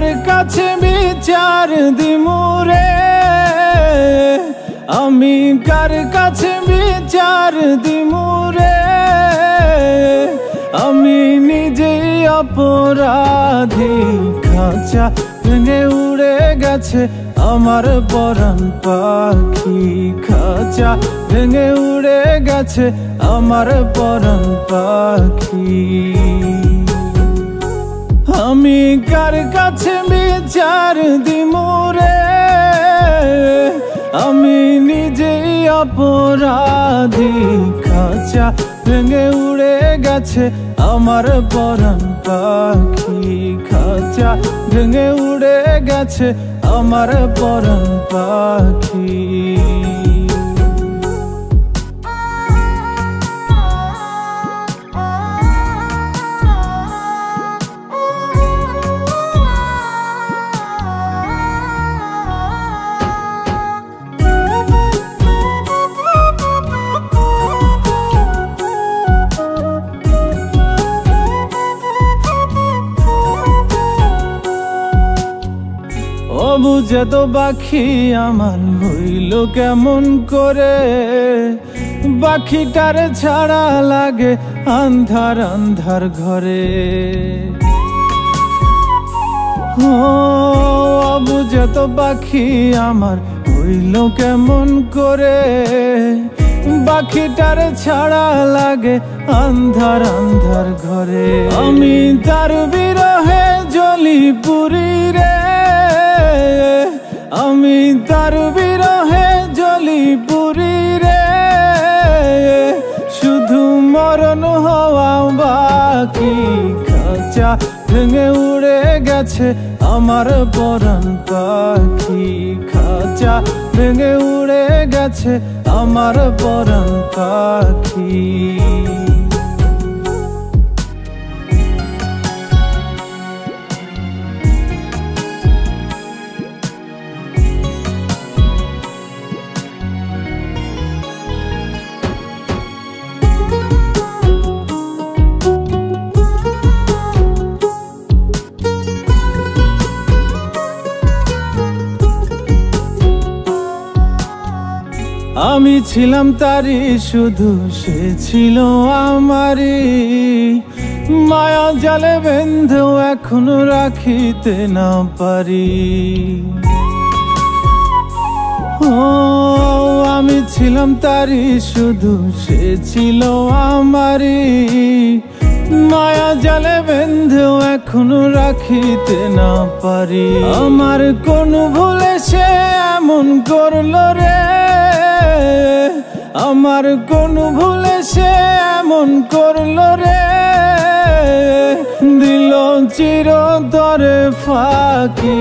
কার কাছে বিচার দিমুরে, আমি কার কাছে বিচার দিমুরে, আমি নিজেই অপরাধী। খাঁচা ভেঙে উড়ে গেছে আমার পরাণ পাখি, খাঁচা ভেঙে উড়ে গেছে আমার পরাণ পাখি। আমি কার কাছে বিচার দিমুরে, আমি নিজেই অপরাধী। খাঁচা ভেঙে উড়ে গেছে আমার পরাণ পাখি, খাঁচা ভেঙে উড়ে গেছে আমার পরাণ পাখি। বুঝে তো পাখি আমার হইল কেমন করে, পাখিটার ছাড়া লাগে আন্ধার আন্ধার ঘরে। ও বুঝে তো পাখি আমার হইল কেমন করে, পাখিটার ছাড়া লাগে আন্ধার আন্ধার ঘরে। আমি তার বিরহে জ্বলি পুরি রে, আমি তার বিরহে জ্বলি পুরি রে, শুধু মরণ হওয়া বাকি। খাঁচা ভেঙে উড়ে গেছে আমার পরাণ পাখি, খাঁচা ভেঙে উড়ে গেছে আমার পরাণ পাখি। আমি ছিলাম তারি শুধু সে ছিল আমারি, মায়া জালে বেঁধেও এখনো রাখিতে না পারি। ও আমি ছিলাম তারি শুধু সে ছিল আমারি, মায়া জালে বেঁধেও এখনো রাখিতে না পারি। আমার কোন ভুলে সে এমন করলো রে, আমার কোন ভুলে সে এমন করলো রে, দিল চিরতরে ফাঁকি।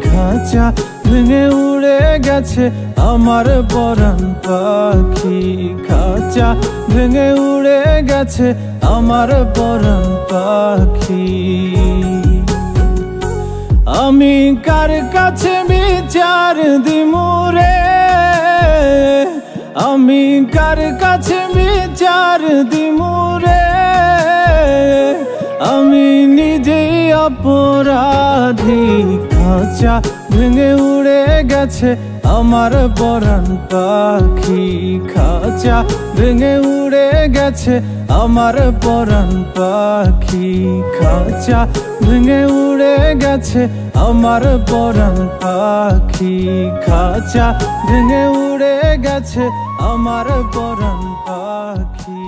খাঁচা ভেঙে উড়ে গেছে আমার পরাণ পাখি, খাঁচা ভেঙে উড়ে গেছে আমার পরাণ পাখি। আমি কার কাছে বিচার দিমুরে, আমি কার কাছে বিচার দিমুরে, আমি নিজেই অপরাধী। খাঁচা ভেঙে উড়ে গেছে আমার পরাণ পাখি, খাঁচা ভেঙে উড়ে গেছে আমার পরাণ পাখি, খাঁচা ভেঙে উড়ে গেছে আমার পরাণ পাখি, খাঁচা ভেঙে উড়ে গেছে আমার পরাণ পাখি।